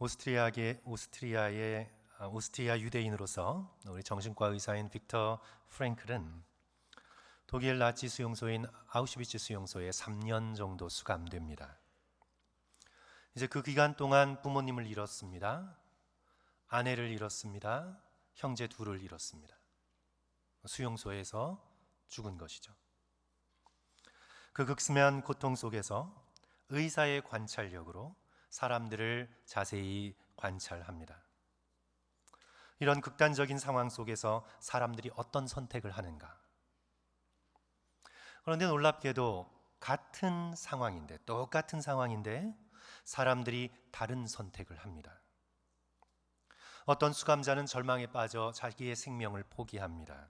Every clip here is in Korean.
오스트리아 유대인으로서 우리 정신과 의사인 빅터 프랭클은 독일 나치 수용소인 아우슈비츠 수용소에 3년 정도 수감됩니다. 이제 그 기간 동안 부모님을 잃었습니다. 아내를 잃었습니다. 형제 둘을 잃었습니다. 수용소에서 죽은 것이죠. 그 극심한 고통 속에서 의사의 관찰력으로 사람들을 자세히 관찰합니다. 이런 극단적인 상황 속에서 사람들이 어떤 선택을 하는가? 그런데 놀랍게도 똑같은 상황인데 사람들이 다른 선택을 합니다. 어떤 수감자는 절망에 빠져 자기의 생명을 포기합니다.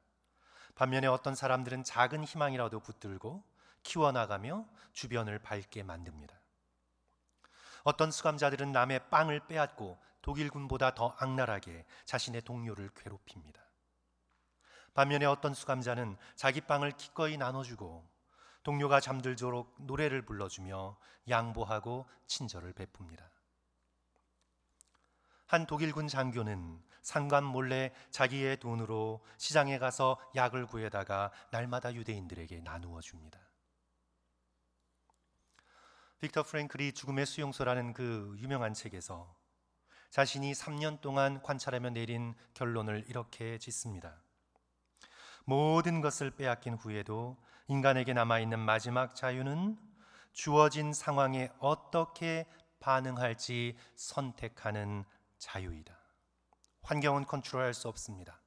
반면에 어떤 사람들은 작은 희망이라도 붙들고 키워나가며 주변을 밝게 만듭니다. 어떤 수감자들은 남의 빵을 빼앗고 독일군보다 더 악랄하게 자신의 동료를 괴롭힙니다. 반면에 어떤 수감자는 자기 빵을 기꺼이 나눠주고 동료가 잠들도록 노래를 불러주며 양보하고 친절을 베풉니다. 한 독일군 장교는 상관 몰래 자기의 돈으로 시장에 가서 약을 구해다가 날마다 유대인들에게 나누어 줍니다. 빅터 프랭클이 죽음의 수용소라는 그 유명한 책에서 자신이 3년 동안 관찰하며 내린 결론을 이렇게 짓습니다. 모든 것을 빼앗긴 후에도 인간에게 남아있는 마지막 자유는 주어진 상황에 어떻게 반응할지 선택하는 자유이다. 환경은 컨트롤할 수 없습니다.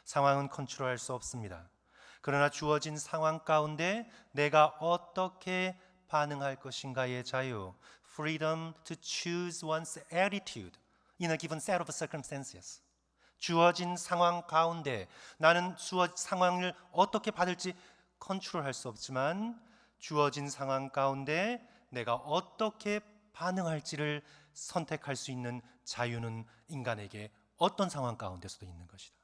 상황은 컨트롤할 수 없습니다. 그러나 주어진 상황 가운데 내가 어떻게 반응할 것인가의 자유, freedom to choose one's attitude in a given set of circumstances. 주어진 상황 가운데 나는 상황을 어떻게 받을지 컨트롤할 수 없지만 주어진 상황 가운데 내가 어떻게 반응할지를 선택할 수 있는 자유는 인간에게 어떤 상황 가운데서도 있는 것이다.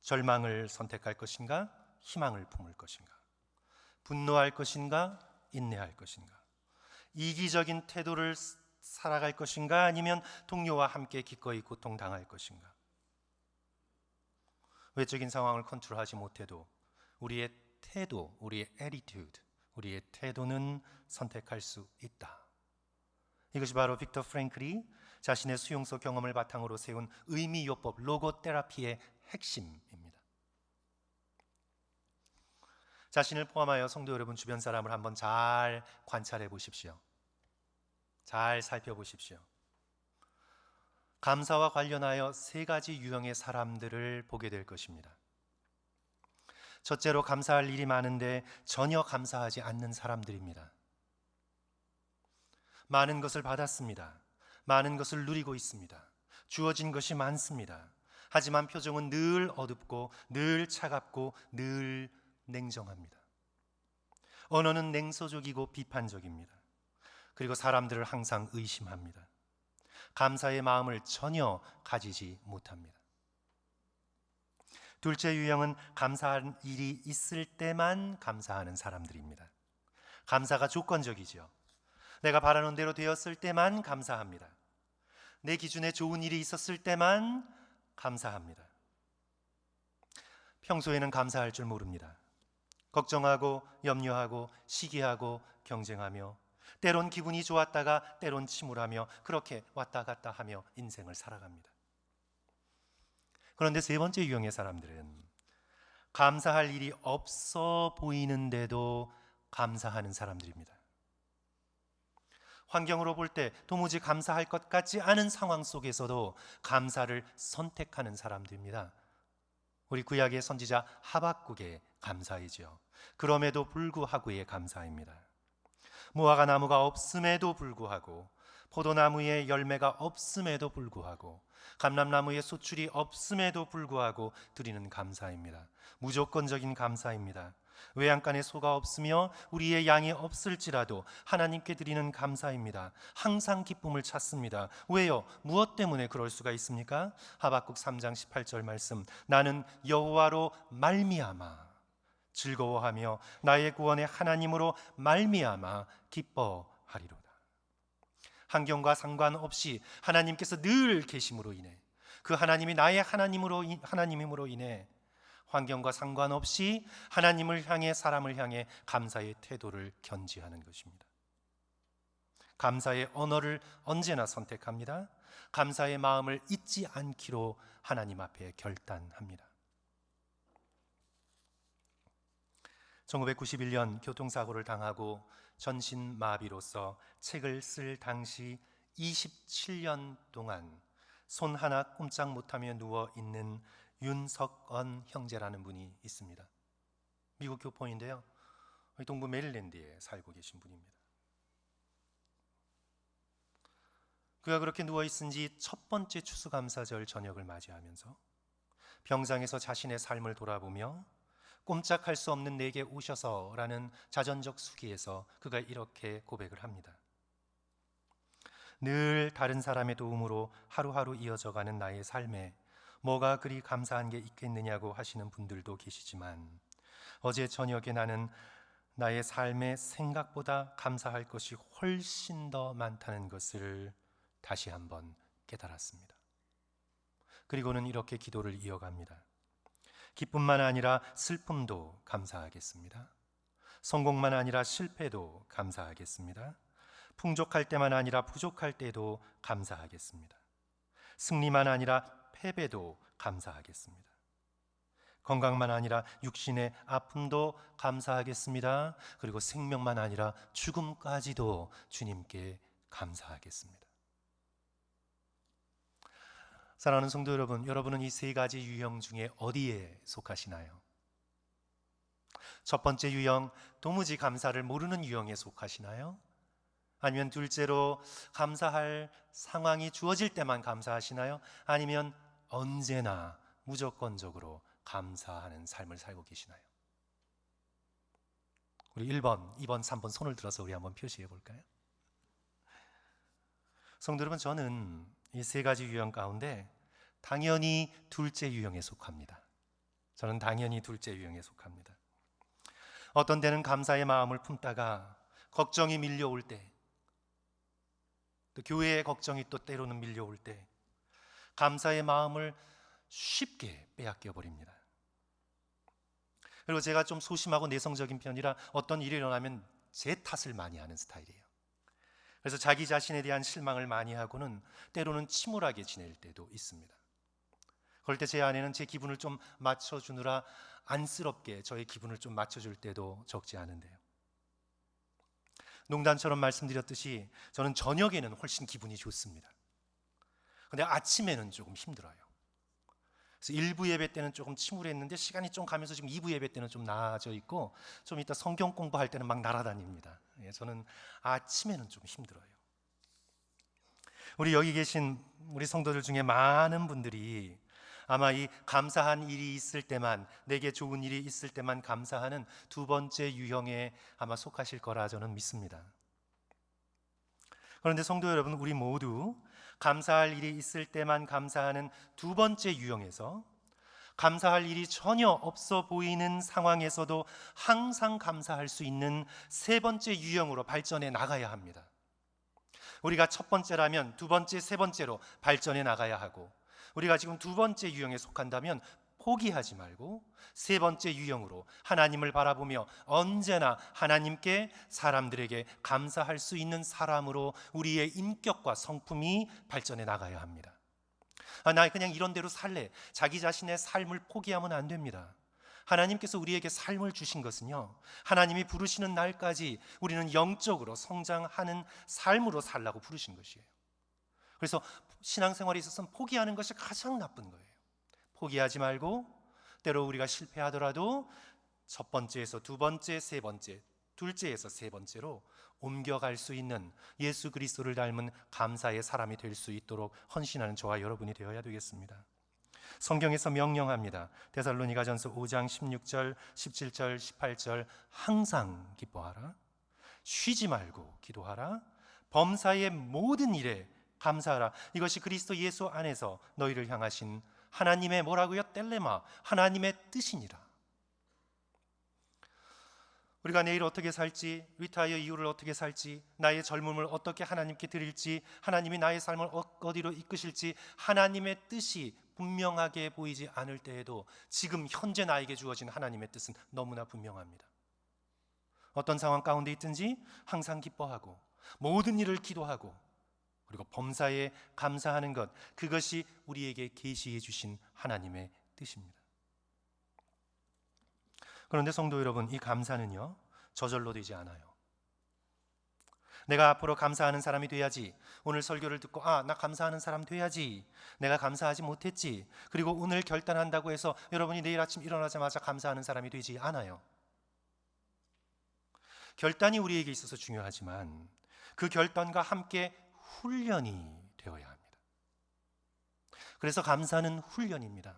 절망을 선택할 것인가? 희망을 품을 것인가? 분노할 것인가? 인내할 것인가? 이기적인 태도를 살아갈 것인가? 아니면 동료와 함께 기꺼이 고통당할 것인가? 외적인 상황을 컨트롤하지 못해도 우리의 태도, 우리의 attitude, 우리의 태도는 선택할 수 있다. 이것이 바로 빅터 프랭클이 자신의 수용소 경험을 바탕으로 세운 의미요법 로고테라피의 핵심입니다. 자신을 포함하여 성도 여러분 주변 사람을 한번 잘 관찰해 보십시오. 잘 살펴보십시오. 감사와 관련하여 3가지 유형의 사람들을 보게 될 것입니다. 첫째로 감사할 일이 많은데 전혀 감사하지 않는 사람들입니다. 많은 것을 받았습니다. 많은 것을 누리고 있습니다. 주어진 것이 많습니다. 하지만 표정은 늘 어둡고 늘 차갑고 늘 냉정합니다. 언어는 냉소적이고 비판적입니다. 그리고 사람들을 항상 의심합니다. 감사의 마음을 전혀 가지지 못합니다. 둘째 유형은 감사한 일이 있을 때만 감사하는 사람들입니다. 감사가 조건적이죠. 내가 바라는 대로 되었을 때만 감사합니다. 내 기준에 좋은 일이 있었을 때만 감사합니다. 평소에는 감사할 줄 모릅니다. 걱정하고 염려하고 시기하고 경쟁하며 때론 기분이 좋았다가 때론 침울하며 그렇게 왔다 갔다 하며 인생을 살아갑니다. 그런데 3번째 유형의 사람들은 감사할 일이 없어 보이는데도 감사하는 사람들입니다. 환경으로 볼 때 도무지 감사할 것 같지 않은 상황 속에서도 감사를 선택하는 사람들입니다. 우리 구약의 선지자 하박국의 감사이죠. 그럼에도 불구하고의 감사입니다. 무화과 나무가 없음에도 불구하고 포도나무에 열매가 없음에도 불구하고 감람나무에 소출이 없음에도 불구하고 드리는 감사입니다. 무조건적인 감사입니다. 외양간에 소가 없으며 우리의 양이 없을지라도 하나님께 드리는 감사입니다. 항상 기쁨을 찾습니다. 왜요? 무엇 때문에 그럴 수가 있습니까? 하박국 3장 18절 말씀, 나는 여호와로 말미암아 즐거워하며 나의 구원의 하나님으로 말미암아 기뻐하리로다. 환경과 상관없이 하나님께서 늘 계심으로 인해, 그 하나님이 나의 하나님임으로 인해 환경과 상관없이 하나님을 향해, 사람을 향해 감사의 태도를 견지하는 것입니다. 감사의 언어를 언제나 선택합니다. 감사의 마음을 잊지 않기로 하나님 앞에 결단합니다. 1991년 교통사고를 당하고 전신마비로서 책을 쓸 당시 27년 동안 손 하나 꼼짝 못하며 누워있는 윤석언 형제라는 분이 있습니다. 미국 교포인데요, 동부 메릴랜드에 살고 계신 분입니다. 그가 그렇게 누워있은 지 첫 번째 추수감사절 저녁을 맞이하면서 병상에서 자신의 삶을 돌아보며 꼼짝할 수 없는 내게 오셔서 라는 자전적 수기에서 그가 이렇게 고백을 합니다. 늘 다른 사람의 도움으로 하루하루 이어져가는 나의 삶에 뭐가 그리 감사한 게 있겠느냐고 하시는 분들도 계시지만, 어제 저녁에 나는 나의 삶에 생각보다 감사할 것이 훨씬 더 많다는 것을 다시 한번 깨달았습니다. 그리고는 이렇게 기도를 이어갑니다. 기쁨만 아니라 슬픔도 감사하겠습니다. 성공만 아니라 실패도 감사하겠습니다. 풍족할 때만 아니라 부족할 때도 감사하겠습니다. 승리만 아니라 패배도 감사하겠습니다. 건강만 아니라 육신의 아픔도 감사하겠습니다. 그리고 생명만 아니라 죽음까지도 주님께 감사하겠습니다. 사랑하는 성도 여러분, 여러분은 이 세 가지 유형 중에 어디에 속하시나요? 첫 번째 유형, 도무지 감사를 모르는 유형에 속하시나요? 아니면 둘째로, 감사할 상황이 주어질 때만 감사하시나요? 아니면 언제나 무조건적으로 감사하는 삶을 살고 계시나요? 우리 1번, 2번, 3번 손을 들어서 우리 한번 표시해 볼까요? 성도 여러분, 저는 이 세 가지 유형 가운데 당연히 둘째 유형에 속합니다. 저는 당연히 둘째 유형에 속합니다. 어떤 때는 감사의 마음을 품다가 걱정이 밀려올 때, 또 교회의 걱정이 또 때로는 밀려올 때 감사의 마음을 쉽게 빼앗겨 버립니다. 그리고 제가 좀 소심하고 내성적인 편이라 어떤 일이 일어나면 제 탓을 많이 하는 스타일이에요. 그래서 자기 자신에 대한 실망을 많이 하고는 때로는 침울하게 지낼 때도 있습니다. 그럴 때 제 아내는 제 기분을 좀 맞춰주느라 안쓰럽게 저의 기분을 좀 맞춰줄 때도 적지 않은데요. 농담처럼 말씀드렸듯이 저는 저녁에는 훨씬 기분이 좋습니다. 근데 아침에는 조금 힘들어요. 그래서 1부 예배 때는 조금 침울했는데 시간이 좀 가면서 지금 2부 예배 때는 좀 나아져 있고, 좀 이따 성경 공부할 때는 막 날아다닙니다. 저는 아침에는 좀 힘들어요. 우리 여기 계신 우리 성도들 중에 많은 분들이 아마 이 감사한 일이 있을 때만, 내게 좋은 일이 있을 때만 감사하는 두 번째 유형에 아마 속하실 거라 저는 믿습니다. 그런데 성도 여러분, 우리 모두 감사할 일이 있을 때만 감사하는 두 번째 유형에서 감사할 일이 전혀 없어 보이는 상황에서도 항상 감사할 수 있는 세 번째 유형으로 발전해 나가야 합니다. 우리가 첫 번째라면 두 번째, 세 번째로 발전해 나가야 하고, 우리가 지금 두 번째 유형에 속한다면 포기하지 말고 세 번째 유형으로 하나님을 바라보며 언제나 하나님께, 사람들에게 감사할 수 있는 사람으로 우리의 인격과 성품이 발전해 나가야 합니다. 나 그냥 이런 대로 살래, 자기 자신의 삶을 포기하면 안 됩니다. 하나님께서 우리에게 삶을 주신 것은요, 하나님이 부르시는 날까지 우리는 영적으로 성장하는 삶으로 살라고 부르신 것이에요. 그래서 신앙생활에 있어서는 포기하는 것이 가장 나쁜 거예요. 포기하지 말고 때로 우리가 실패하더라도 첫 번째에서 두 번째, 세 번째, 둘째에서 세 번째로 옮겨갈 수 있는 예수 그리스도를 닮은 감사의 사람이 될 수 있도록 헌신하는 저와 여러분이 되어야 되겠습니다. 성경에서 명령합니다. 데살로니가전서 5장 16절, 17절, 18절, 항상 기뻐하라, 쉬지 말고 기도하라, 범사의 모든 일에 감사하라. 이것이 그리스도 예수 안에서 너희를 향하신 하나님의 뭐라고요? 텔레마, 하나님의 뜻이니라. 우리가 내일 어떻게 살지, 리타이어 이후를 어떻게 살지, 나의 젊음을 어떻게 하나님께 드릴지, 하나님이 나의 삶을 어디로 이끄실지 하나님의 뜻이 분명하게 보이지 않을 때에도 지금 현재 나에게 주어진 하나님의 뜻은 너무나 분명합니다. 어떤 상황 가운데 있든지 항상 기뻐하고 모든 일을 기도하고 그리고 범사에 감사하는 것, 그것이 우리에게 계시해 주신 하나님의 뜻입니다. 그런데 성도 여러분, 이 감사는요 저절로 되지 않아요. 내가 앞으로 감사하는 사람이 돼야지, 오늘 설교를 듣고 나 감사하는 사람 돼야지, 내가 감사하지 못했지, 그리고 오늘 결단한다고 해서 여러분이 내일 아침 일어나자마자 감사하는 사람이 되지 않아요. 결단이 우리에게 있어서 중요하지만 그 결단과 함께 훈련이 되어야 합니다. 그래서 감사는 훈련입니다.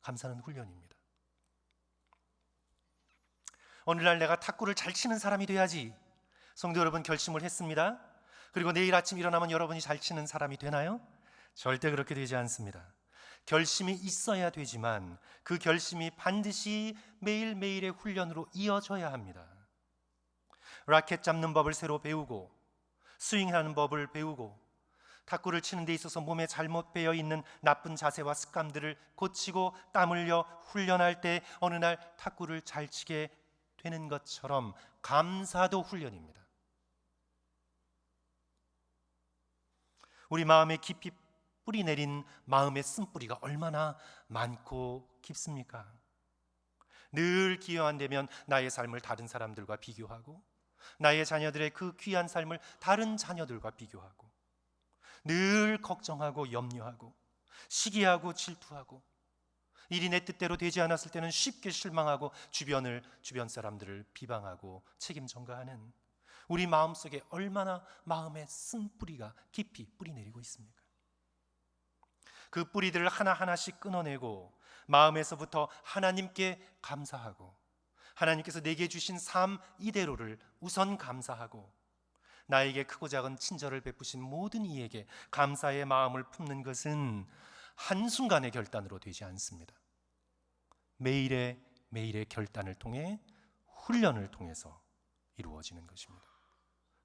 감사는 훈련입니다. 오늘날 내가 탁구를 잘 치는 사람이 돼야지, 성도 여러분 결심을 했습니다. 그리고 내일 아침 일어나면 여러분이 잘 치는 사람이 되나요? 절대 그렇게 되지 않습니다. 결심이 있어야 되지만 그 결심이 반드시 매일매일의 훈련으로 이어져야 합니다. 라켓 잡는 법을 새로 배우고 스윙하는 법을 배우고 탁구를 치는 데 있어서 몸에 잘못 배어 있는 나쁜 자세와 습관들을 고치고 땀 흘려 훈련할 때 어느 날 탁구를 잘 치게 되는 것처럼 감사도 훈련입니다. 우리 마음에 깊이 뿌리 내린 마음의 쓴뿌리가 얼마나 많고 깊습니까? 늘 기회만 되면 나의 삶을 다른 사람들과 비교하고 나의 자녀들의 그 귀한 삶을 다른 자녀들과 비교하고 늘 걱정하고 염려하고 시기하고 질투하고 일이 내 뜻대로 되지 않았을 때는 쉽게 실망하고 주변 사람들을 비방하고 책임 전가하는 우리 마음속에 얼마나 마음의 쓴뿌리가 깊이 뿌리 내리고 있습니까? 그 뿌리들을 하나하나씩 끊어내고 마음에서부터 하나님께 감사하고 하나님께서 내게 주신 삶 이대로를 우선 감사하고 나에게 크고 작은 친절을 베푸신 모든 이에게 감사의 마음을 품는 것은 한순간의 결단으로 되지 않습니다. 매일의 결단을 통해 훈련을 통해서 이루어지는 것입니다.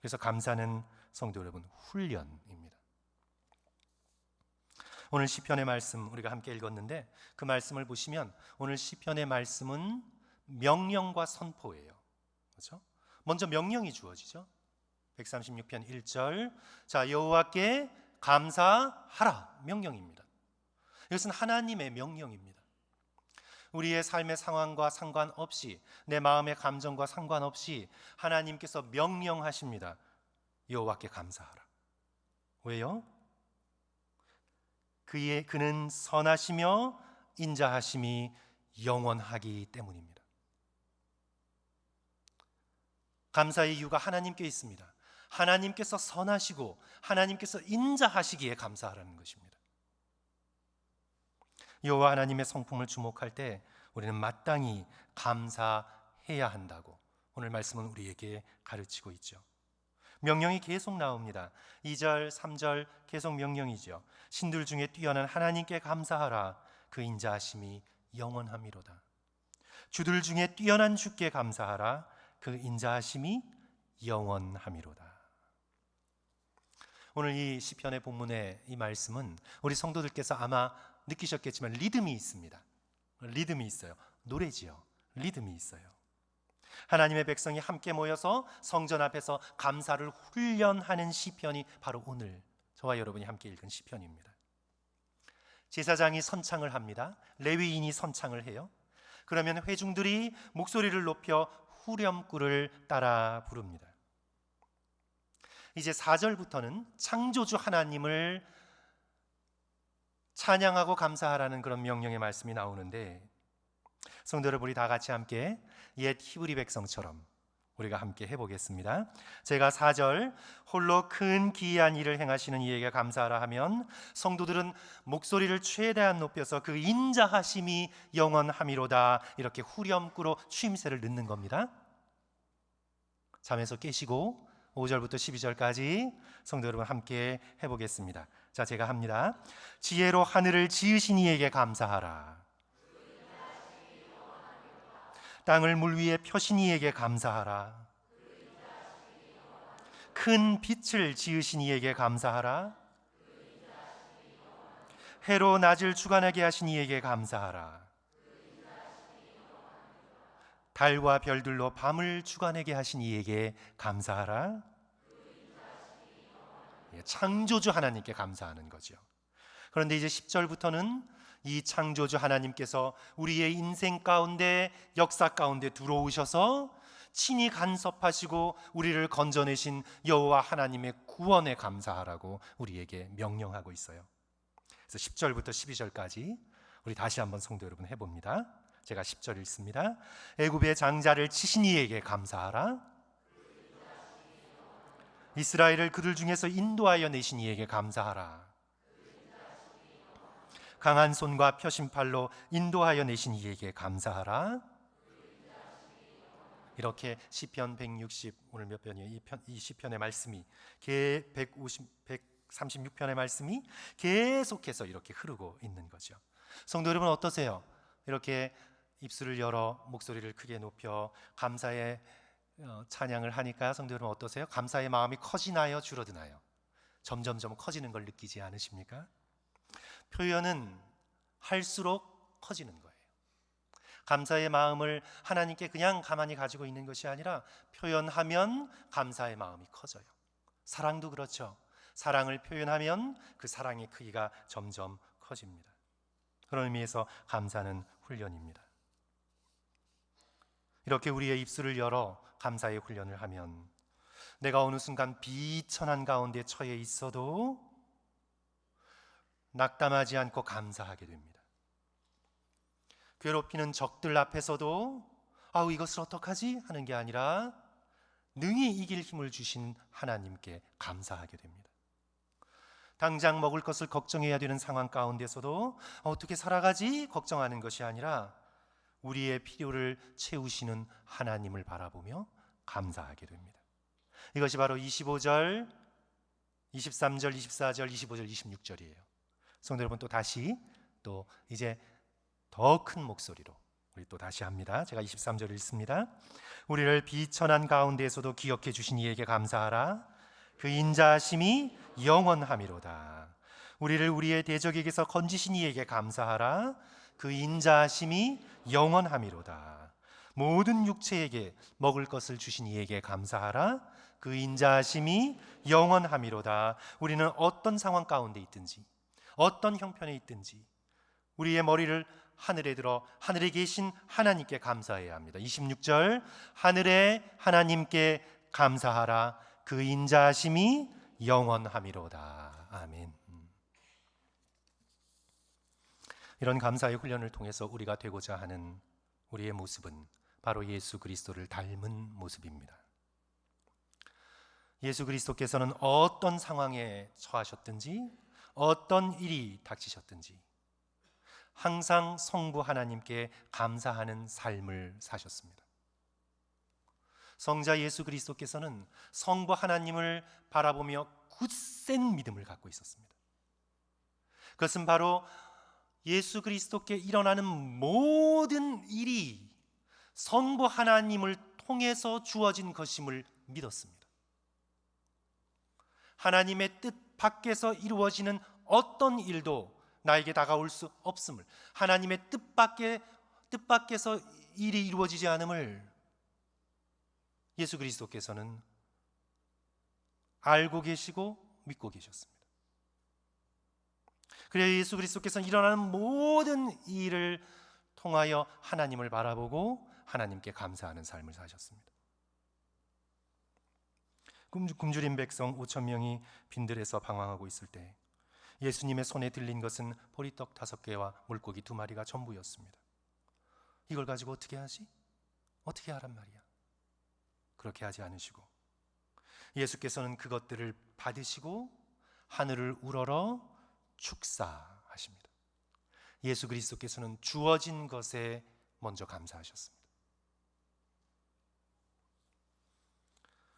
그래서 감사는 성도 여러분 훈련입니다. 오늘 시편의 말씀 우리가 함께 읽었는데 그 말씀을 보시면 오늘 시편의 말씀은 명령과 선포예요. 그렇죠? 먼저 명령이 주어지죠. 136편 1절, 자 여호와께 감사하라, 명령입니다. 이것은 하나님의 명령입니다. 우리의 삶의 상황과 상관없이 내 마음의 감정과 상관없이 하나님께서 명령하십니다. 여호와께 감사하라. 왜요? 그는 선하시며 인자하심이 영원하기 때문입니다. 감사의 이유가 하나님께 있습니다. 하나님께서 선하시고 하나님께서 인자하시기에 감사하라는 것입니다. 여호와 하나님의 성품을 주목할 때 우리는 마땅히 감사해야 한다고 오늘 말씀은 우리에게 가르치고 있죠. 명령이 계속 나옵니다. 2절, 3절 계속 명령이죠. 신들 중에 뛰어난 하나님께 감사하라. 그 인자하심이 영원함이로다. 주들 중에 뛰어난 주께 감사하라. 그 인자하심이 영원함이로다. 오늘 이 시편의 본문의 이 말씀은 우리 성도들께서 아마 느끼셨겠지만 리듬이 있습니다. 리듬이 있어요. 노래지요. 리듬이 있어요. 하나님의 백성이 함께 모여서 성전 앞에서 감사를 훈련하는 시편이 바로 오늘 저와 여러분이 함께 읽은 시편입니다. 제사장이 선창을 합니다. 레위인이 선창을 해요. 그러면 회중들이 목소리를 높여 후렴구를 따라 부릅니다. 이제 4절부터는 창조주 하나님을 찬양하고 감사하라는 그런 명령의 말씀이 나오는데 성도 여러분, 우리 다 같이 함께 옛 히브리 백성처럼 우리가 함께 해보겠습니다. 제가 4절 홀로 큰 기이한 일을 행하시는 이에게 감사하라 하면 성도들은 목소리를 최대한 높여서 그 인자하심이 영원함이로다 이렇게 후렴구로 추임새를 넣는 겁니다. 잠에서 깨시고 5절부터 12절까지 성도 여러분 함께 해보겠습니다. 자, 제가 합니다. 지혜로 하늘을 지으신 이에게 감사하라. 땅을 물 위에 펴신 이에게 감사하라. 큰 빛을 지으신 이에게 감사하라. 해로 낮을 주관하게 하신 이에게 감사하라. 달과 별들로 밤을 주관하게 하신 이에게 감사하라. 창조주 하나님께 감사하는 거죠. 그런데 이제 10절부터는 이 창조주 하나님께서 우리의 인생 가운데, 역사 가운데 들어오셔서 친히 간섭하시고 우리를 건져내신 여호와 하나님의 구원에 감사하라고 우리에게 명령하고 있어요. 그래서 10절부터 12절까지 우리 다시 한번 성도 여러분 해봅니다. 제가 10절 읽습니다. 애굽의 장자를 치신 이에게 감사하라. 이스라엘을 그들 중에서 인도하여 내신 이에게 감사하라. 강한 손과 펴신 팔로 인도하여 내신 이에게 감사하라. 이렇게 시편 160, 오늘 몇 편이에요? 이 시편의 말씀이 136편의 말씀이 계속해서 이렇게 흐르고 있는 거죠. 성도 여러분 어떠세요? 이렇게 입술을 열어 목소리를 크게 높여 감사의 찬양을 하니까 성도 여러분 어떠세요? 감사의 마음이 커지나요? 줄어드나요? 점점점 커지는 걸 느끼지 않으십니까? 표현은 할수록 커지는 거예요. 감사의 마음을 하나님께 그냥 가만히 가지고 있는 것이 아니라 표현하면 감사의 마음이 커져요. 사랑도 그렇죠. 사랑을 표현하면 그 사랑의 크기가 점점 커집니다. 그런 의미에서 감사는 훈련입니다. 이렇게 우리의 입술을 열어 감사의 훈련을 하면 내가 어느 순간 비천한 가운데 처해 있어도 낙담하지 않고 감사하게 됩니다. 괴롭히는 적들 앞에서도 아우 이것을 어떡하지? 하는 게 아니라 능히 이길 힘을 주신 하나님께 감사하게 됩니다. 당장 먹을 것을 걱정해야 되는 상황 가운데서도 어떻게 살아가지? 걱정하는 것이 아니라 우리의 필요를 채우시는 하나님을 바라보며 감사하게 됩니다. 이것이 바로 25절, 23절, 24절, 25절, 26절이에요. 성도 여러분 또 다시 또 이제 더 큰 목소리로 우리 또 다시 합니다. 제가 23절 읽습니다. 우리를 비천한 가운데에서도 기억해 주신 이에게 감사하라. 그 인자하심이 영원하미로다. 우리를 우리의 대적에게서 건지신 이에게 감사하라. 그 인자하심이 영원하미로다. 모든 육체에게 먹을 것을 주신 이에게 감사하라. 그 인자하심이 영원하미로다. 우리는 어떤 상황 가운데 있든지 어떤 형편에 있든지 우리의 머리를 하늘에 들어 하늘에 계신 하나님께 감사해야 합니다. 26절 하늘의 하나님께 감사하라. 그 인자하심이 영원하미로다. 아멘. 이런 감사의 훈련을 통해서 우리가 되고자 하는 우리의 모습은 바로 예수 그리스도를 닮은 모습입니다. 예수 그리스도께서는 어떤 상황에 처하셨든지 어떤 일이 닥치셨든지 항상 성부 하나님께 감사하는 삶을 사셨습니다. 성자 예수 그리스도께서는 성부 하나님을 바라보며 굳센 믿음을 갖고 있었습니다. 그것은 바로 예수 그리스도께 일어나는 모든 일이 성부 하나님을 통해서 주어진 것임을 믿었습니다. 하나님의 뜻 밖에서 이루어지는 어떤 일도 나에게 다가올 수 없음을, 하나님의 뜻 밖에서 일이 이루어지지 않음을 예수 그리스도께서는 알고 계시고 믿고 계셨습니다. 그래서 예수 그리스도께서는 일어나는 모든 일을 통하여 하나님을 바라보고 하나님께 감사하는 삶을 사셨습니다. 굶주린 백성 5천 명이 빈들에서 방황하고 있을 때 예수님의 손에 들린 것은 보리떡 5개와 물고기 2마리가 전부였습니다. 이걸 가지고 어떻게 하지? 어떻게 하란 말이야? 그렇게 하지 않으시고 예수께서는 그것들을 받으시고 하늘을 우러러 축사하십니다. 예수 그리스도께서는 주어진 것에 먼저 감사하셨습니다.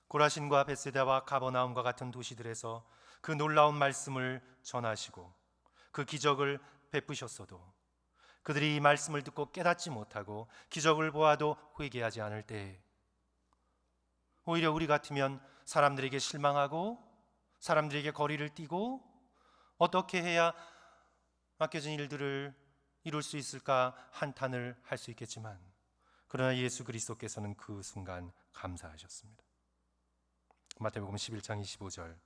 고라신과 벳세다와 가버나움과 같은 도시들에서 그 놀라운 말씀을 전하시고 그 기적을 베푸셨어도 그들이 이 말씀을 듣고 깨닫지 못하고 기적을 보아도 회개하지 않을 때, 오히려 우리 같으면 사람들에게 실망하고 사람들에게 거리를 띄고 어떻게 해야 맡겨진 일들을 이룰 수 있을까 한탄을 할 수 있겠지만, 그러나 예수 그리스도께서는 그 순간 감사하셨습니다. 마태복음 11장 25절,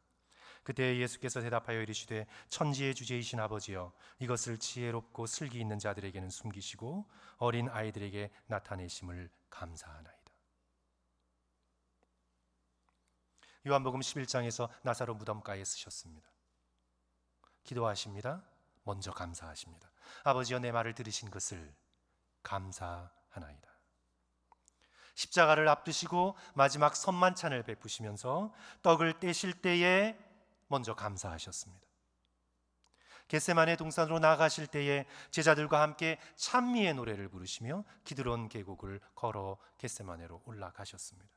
그때 예수께서 대답하여 이르시되 천지의 주제이신 아버지여, 이것을 지혜롭고 슬기 있는 자들에게는 숨기시고 어린 아이들에게 나타내심을 감사하나이다. 요한복음 11장에서 나사로 무덤가에 쓰셨습니다. 기도하십니다. 먼저 감사하십니다. 아버지여, 내 말을 들으신 것을 감사하나이다. 십자가를 앞두시고 마지막 선만찬을 베푸시면서 떡을 떼실 때에 먼저 감사하셨습니다. 겟세마네 동산으로 나가실 때에 제자들과 함께 찬미의 노래를 부르시며 기드론 계곡을 걸어 겟세마네로 올라가셨습니다.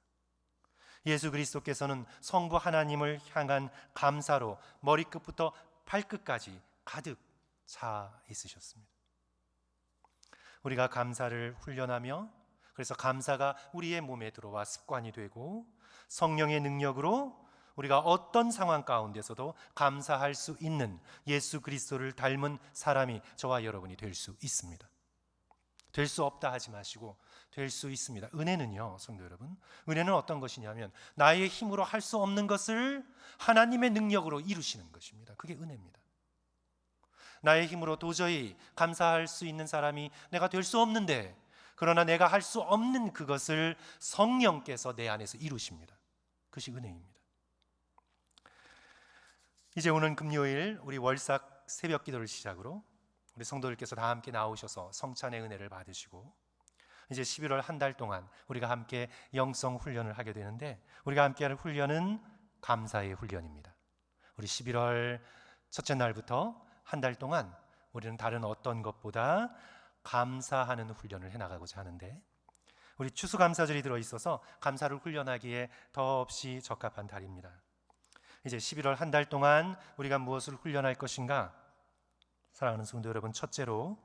예수 그리스도께서는 성부 하나님을 향한 감사로 머리끝부터 발끝까지 가득 차 있으셨습니다. 우리가 감사를 훈련하며, 그래서 감사가 우리의 몸에 들어와 습관이 되고 성령의 능력으로 우리가 어떤 상황 가운데서도 감사할 수 있는 예수 그리스도를 닮은 사람이 저와 여러분이 될 수 있습니다. 될 수 없다 하지 마시고 될 수 있습니다. 은혜는요, 성도 여러분, 은혜는 어떤 것이냐면 나의 힘으로 할 수 없는 것을 하나님의 능력으로 이루시는 것입니다. 그게 은혜입니다. 나의 힘으로 도저히 감사할 수 있는 사람이 내가 될 수 없는데, 그러나 내가 할 수 없는 그것을 성령께서 내 안에서 이루십니다. 그것이 은혜입니다. 이제 오는 금요일 우리 월삭 새벽 기도를 시작으로 우리 성도들께서 다 함께 나오셔서 성찬의 은혜를 받으시고, 이제 11월 한 달 동안 우리가 함께 영성 훈련을 하게 되는데, 우리가 함께 할 훈련은 감사의 훈련입니다. 우리 11월 첫째 날부터 한 달 동안 우리는 다른 어떤 것보다 감사하는 훈련을 해나가고자 하는데, 우리 추수감사절이 들어있어서 감사를 훈련하기에 더없이 적합한 달입니다. 이제 11월 한 달 동안 우리가 무엇을 훈련할 것인가? 사랑하는 성도 여러분, 첫째로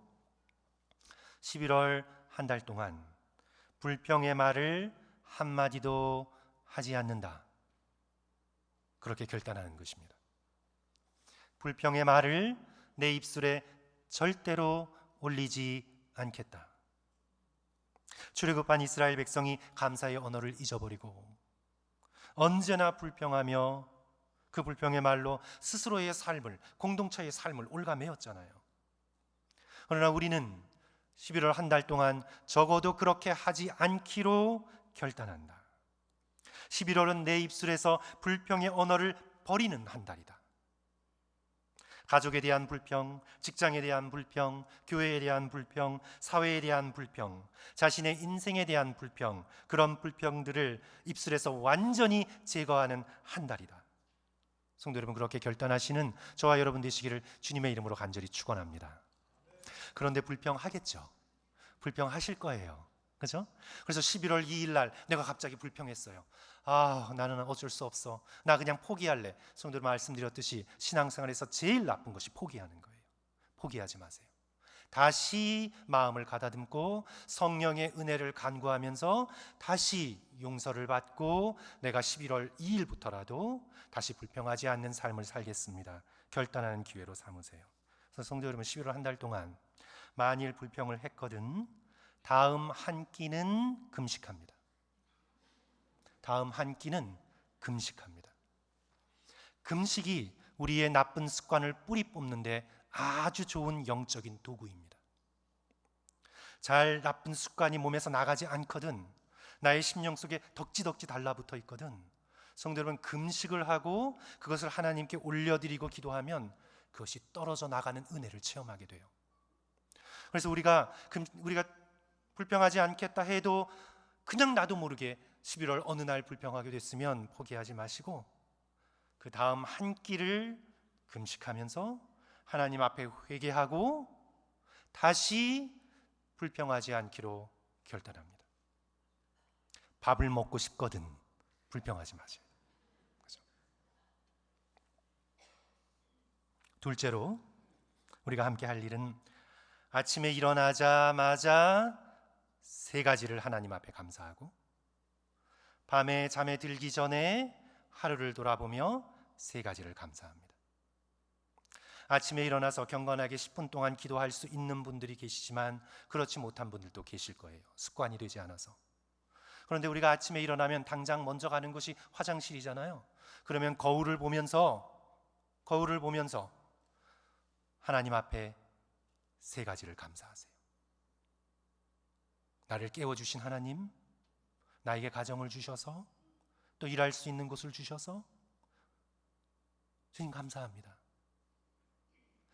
11월 한 달 동안 불평의 말을 한마디도 하지 않는다, 그렇게 결단하는 것입니다. 불평의 말을 내 입술에 절대로 올리지 않겠다. 출애굽한 이스라엘 백성이 감사의 언어를 잊어버리고 언제나 불평하며 그 불평의 말로 스스로의 삶을, 공동체의 삶을 올가매었잖아요. 그러나 우리는 11월 한 달 동안 적어도 그렇게 하지 않기로 결단한다. 11월은 내 입술에서 불평의 언어를 버리는 한 달이다. 가족에 대한 불평, 직장에 대한 불평, 교회에 대한 불평, 사회에 대한 불평, 자신의 인생에 대한 불평, 그런 불평들을 입술에서 완전히 제거하는 한 달이다. 성도 여러분, 그렇게 결단하시는 저와 여러분 되시기를 주님의 이름으로 간절히 축원합니다. 그런데 불평하겠죠. 불평하실 거예요. 그렇죠? 그래서 11월 2일 날 내가 갑자기 불평했어요. 나는 어쩔 수 없어. 나 그냥 포기할래. 성도들 말씀드렸듯이 신앙생활에서 제일 나쁜 것이 포기하는 거예요. 포기하지 마세요. 다시 마음을 가다듬고 성령의 은혜를 간구하면서 다시 용서를 받고 내가 11월 2일부터라도 다시 불평하지 않는 삶을 살겠습니다. 결단하는 기회로 삼으세요. 그래서 성도 여러분, 11월 한 달 동안 만일 불평을 했거든 다음 한 끼는 금식합니다. 다음 한 끼는 금식합니다. 금식이 우리의 나쁜 습관을 뿌리 뽑는데 아주 좋은 영적인 도구입니다. 잘 나쁜 습관이 몸에서 나가지 않거든, 나의 심령 속에 덕지덕지 달라붙어 있거든, 성도 여러분, 금식을 하고 그것을 하나님께 올려드리고 기도하면 그것이 떨어져 나가는 은혜를 체험하게 돼요. 그래서 우리가 불평하지 않겠다 해도 그냥 나도 모르게 11월 어느 날 불평하게 됐으면 포기하지 마시고 그 다음 한 끼를 금식하면서 하나님 앞에 회개하고 다시 불평하지 않기로 결단합니다. 밥을 먹고 싶거든 불평하지 마세요. 그렇죠? 둘째로 우리가 함께 할 일은 아침에 일어나자마자 세 가지를 하나님 앞에 감사하고, 밤에 잠에 들기 전에 하루를 돌아보며 세 가지를 감사합니다. 아침에 일어나서 경건하게 10분 동안 기도할 수 있는 분들이 계시지만 그렇지 못한 분들도 계실 거예요. 습관이 되지 않아서. 그런데 우리가 아침에 일어나면 당장 먼저 가는 곳이 화장실이잖아요. 그러면 거울을 보면서 하나님 앞에 세 가지를 감사하세요. 나를 깨워주신 하나님, 나에게 가정을 주셔서, 또 일할 수 있는 곳을 주셔서 주님 감사합니다.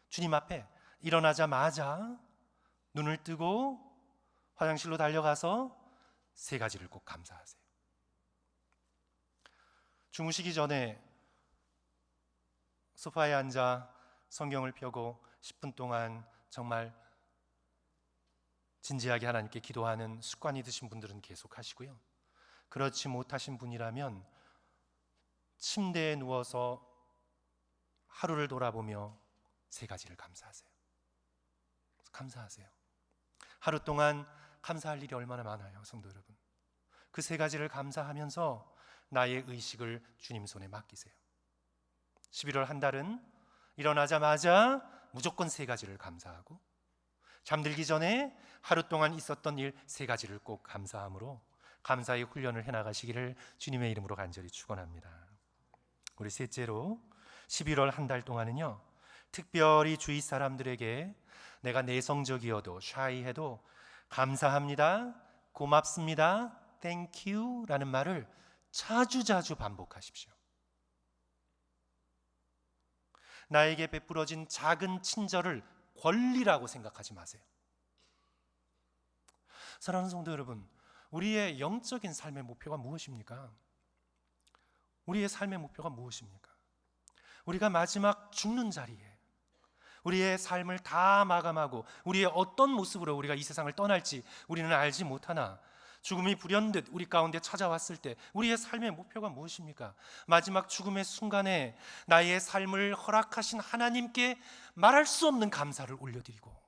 주님 앞에 일어나자마자 눈을 뜨고 화장실로 달려가서 세 가지를 꼭 감사하세요. 주무시기 전에 소파에 앉아 성경을 펴고 10분 동안 정말 진지하게 하나님께 기도하는 습관이 드신 분들은 계속 하시고요. 그렇지 못하신 분이라면 침대에 누워서 하루를 돌아보며 세 가지를 감사하세요. 감사하세요. 하루 동안 감사할 일이 얼마나 많아요, 성도 여러분. 그 세 가지를 감사하면서 나의 의식을 주님 손에 맡기세요. 11월 한 달은 일어나자마자 무조건 세 가지를 감사하고, 잠들기 전에 하루 동안 있었던 일 세 가지를 꼭 감사함으로 감사의 훈련을 해나가시기를 주님의 이름으로 간절히 축원합니다. 우리 셋째로 11월 한 달 동안은요, 특별히 주위 사람들에게 내가 내성적이어도 샤이해도 감사합니다, 고맙습니다, 땡큐 라는 말을 자주자주 반복하십시오. 나에게 베풀어진 작은 친절을 권리라고 생각하지 마세요. 사랑하는 성도 여러분, 우리의 영적인 삶의 목표가 무엇입니까? 우리의 삶의 목표가 무엇입니까? 우리가 마지막 죽는 자리에 우리의 삶을 다 마감하고 우리의 어떤 모습으로 우리가 이 세상을 떠날지 우리는 알지 못하나, 죽음이 불현듯 우리 가운데 찾아왔을 때 우리의 삶의 목표가 무엇입니까? 마지막 죽음의 순간에 나의 삶을 허락하신 하나님께 말할 수 없는 감사를 올려드리고,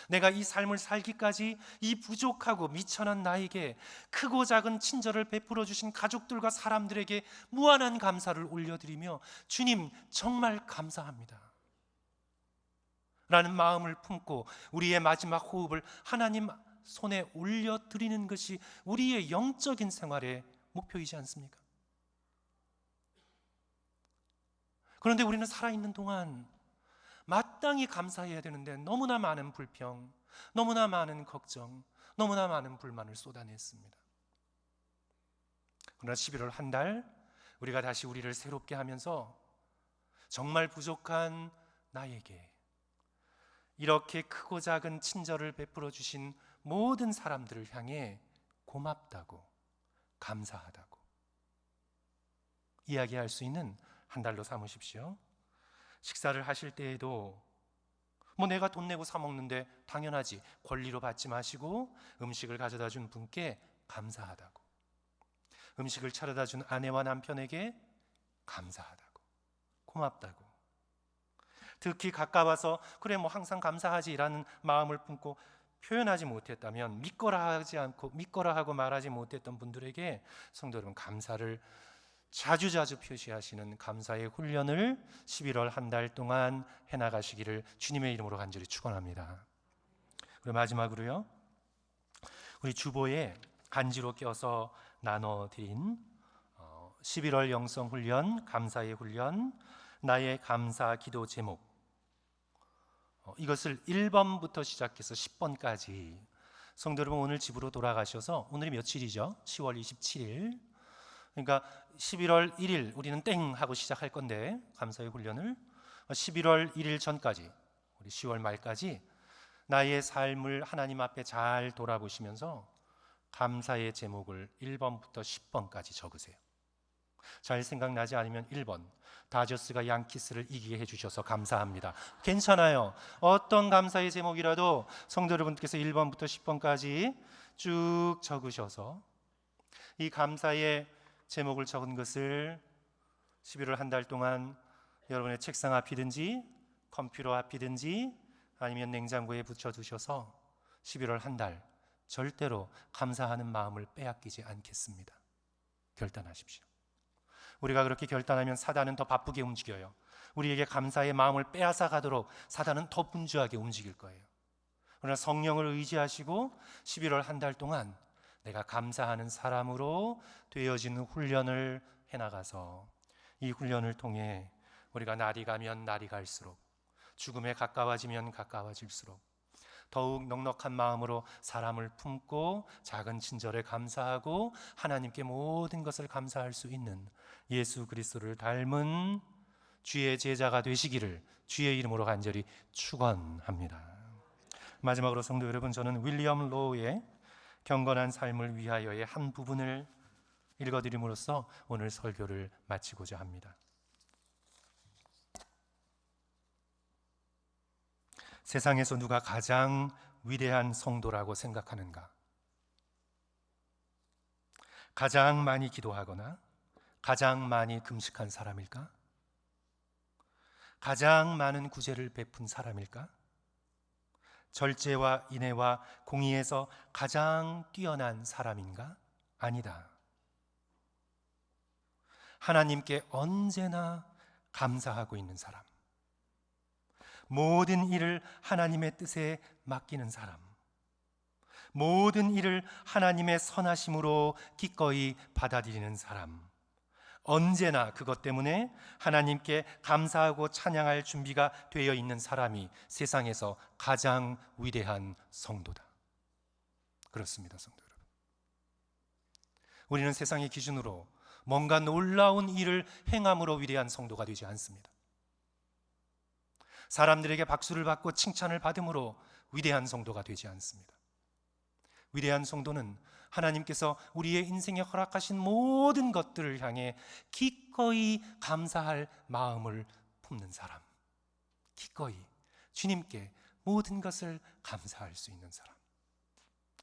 내가 이 삶을 살기까지 이 부족하고 미천한 나에게 크고 작은 친절을 베풀어 주신 가족들과 사람들에게 무한한 감사를 올려드리며 주님 정말 감사합니다 라는 마음을 품고 우리의 마지막 호흡을 하나님 손에 올려드리는 것이 우리의 영적인 생활의 목표이지 않습니까? 그런데 우리는 살아있는 동안 마땅히 감사해야 되는데 너무나 많은 불평, 너무나 많은 걱정, 너무나 많은 불만을 쏟아냈습니다. 그러나 11월 한 달 우리가 다시 우리를 새롭게 하면서 정말 부족한 나에게 이렇게 크고 작은 친절을 베풀어 주신 모든 사람들을 향해 고맙다고, 감사하다고 이야기할 수 있는 한 달로 삼으십시오. 식사를 하실 때에도 내가 돈 내고 사 먹는데 당연하지, 권리로 받지 마시고 음식을 가져다 준 분께 감사하다고, 음식을 차려다 준 아내와 남편에게 감사하다고, 고맙다고, 특히 가까워서 그래 항상 감사하지라는 마음을 품고 표현하지 못했다면 믿거라 하고 말하지 못했던 분들에게 성도 여러분 감사를 자주자주 표시하시는 감사의 훈련을 11월 한 달 동안 해나가시기를 주님의 이름으로 간절히 축원합니다. 그리고 마지막으로요, 우리 주보에 간지로 껴서 나눠드린 11월 영성훈련, 감사의 훈련, 나의 감사 기도 제목, 이것을 1번부터 시작해서 10번까지 성도 여러분 오늘 집으로 돌아가셔서, 오늘이 며칠이죠? 10월 27일, 그러니까 11월 1일 우리는 땡 하고 시작할 건데 감사의 훈련을 11월 1일 전까지, 우리 10월 말까지 나의 삶을 하나님 앞에 잘 돌아보시면서 감사의 제목을 1번부터 10번까지 적으세요. 잘 생각나지 않으면 1번, 다저스가 양키스를 이기게 해주셔서 감사합니다. 괜찮아요. 어떤 감사의 제목이라도 성도 여러분께서 1번부터 10번까지 쭉 적으셔서 이 감사의 제목을 적은 것을 11월 한 달 동안 여러분의 책상 앞이든지 컴퓨터 앞이든지 아니면 냉장고에 붙여두셔서 11월 한 달 절대로 감사하는 마음을 빼앗기지 않겠습니다. 결단하십시오. 우리가 그렇게 결단하면 사단은 더 바쁘게 움직여요. 우리에게 감사의 마음을 빼앗아 가도록 사단은 더 분주하게 움직일 거예요. 그러나 성령을 의지하시고 11월 한 달 동안 내가 감사하는 사람으로 되어지는 훈련을 해나가서 이 훈련을 통해 우리가 날이 가면 날이 갈수록, 죽음에 가까워지면 가까워질수록 더욱 넉넉한 마음으로 사람을 품고 작은 친절에 감사하고 하나님께 모든 것을 감사할 수 있는 예수 그리스도를 닮은 주의 제자가 되시기를 주의 이름으로 간절히 축원합니다. 마지막으로 성도 여러분, 저는 윌리엄 로우의 경건한 삶을 위하여의 한 부분을 읽어드림으로써 오늘 설교를 마치고자 합니다. 세상에서 누가 가장 위대한 성도라고 생각하는가? 가장 많이 기도하거나 가장 많이 금식한 사람일까? 가장 많은 구제를 베푼 사람일까? 절제와 인애와 공의에서 가장 뛰어난 사람인가? 아니다. 하나님께 언제나 감사하고 있는 사람, 모든 일을 하나님의 뜻에 맡기는 사람, 모든 일을 하나님의 선하심으로 기꺼이 받아들이는 사람, 언제나 그것 때문에 하나님께 감사하고 찬양할 준비가 되어 있는 사람이 세상에서 가장 위대한 성도다. 그렇습니다, 성도 여러분. 우리는 세상의 기준으로 뭔가 놀라운 일을 행함으로 위대한 성도가 되지 않습니다. 사람들에게 박수를 받고 칭찬을 받음으로 위대한 성도가 되지 않습니다. 위대한 성도는 하나님께서 우리의 인생에 허락하신 모든 것들을 향해 기꺼이 감사할 마음을 품는 사람, 기꺼이 주님께 모든 것을 감사할 수 있는 사람,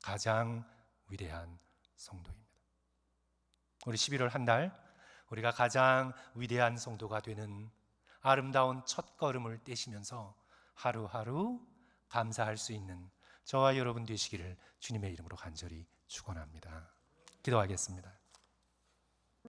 가장 위대한 성도입니다. 우리 11월 한 달 우리가 가장 위대한 성도가 되는 아름다운 첫 걸음을 떼시면서 하루하루 감사할 수 있는 저와 여러분 되시기를 주님의 이름으로 간절히 축원합니다. 기도하겠습니다.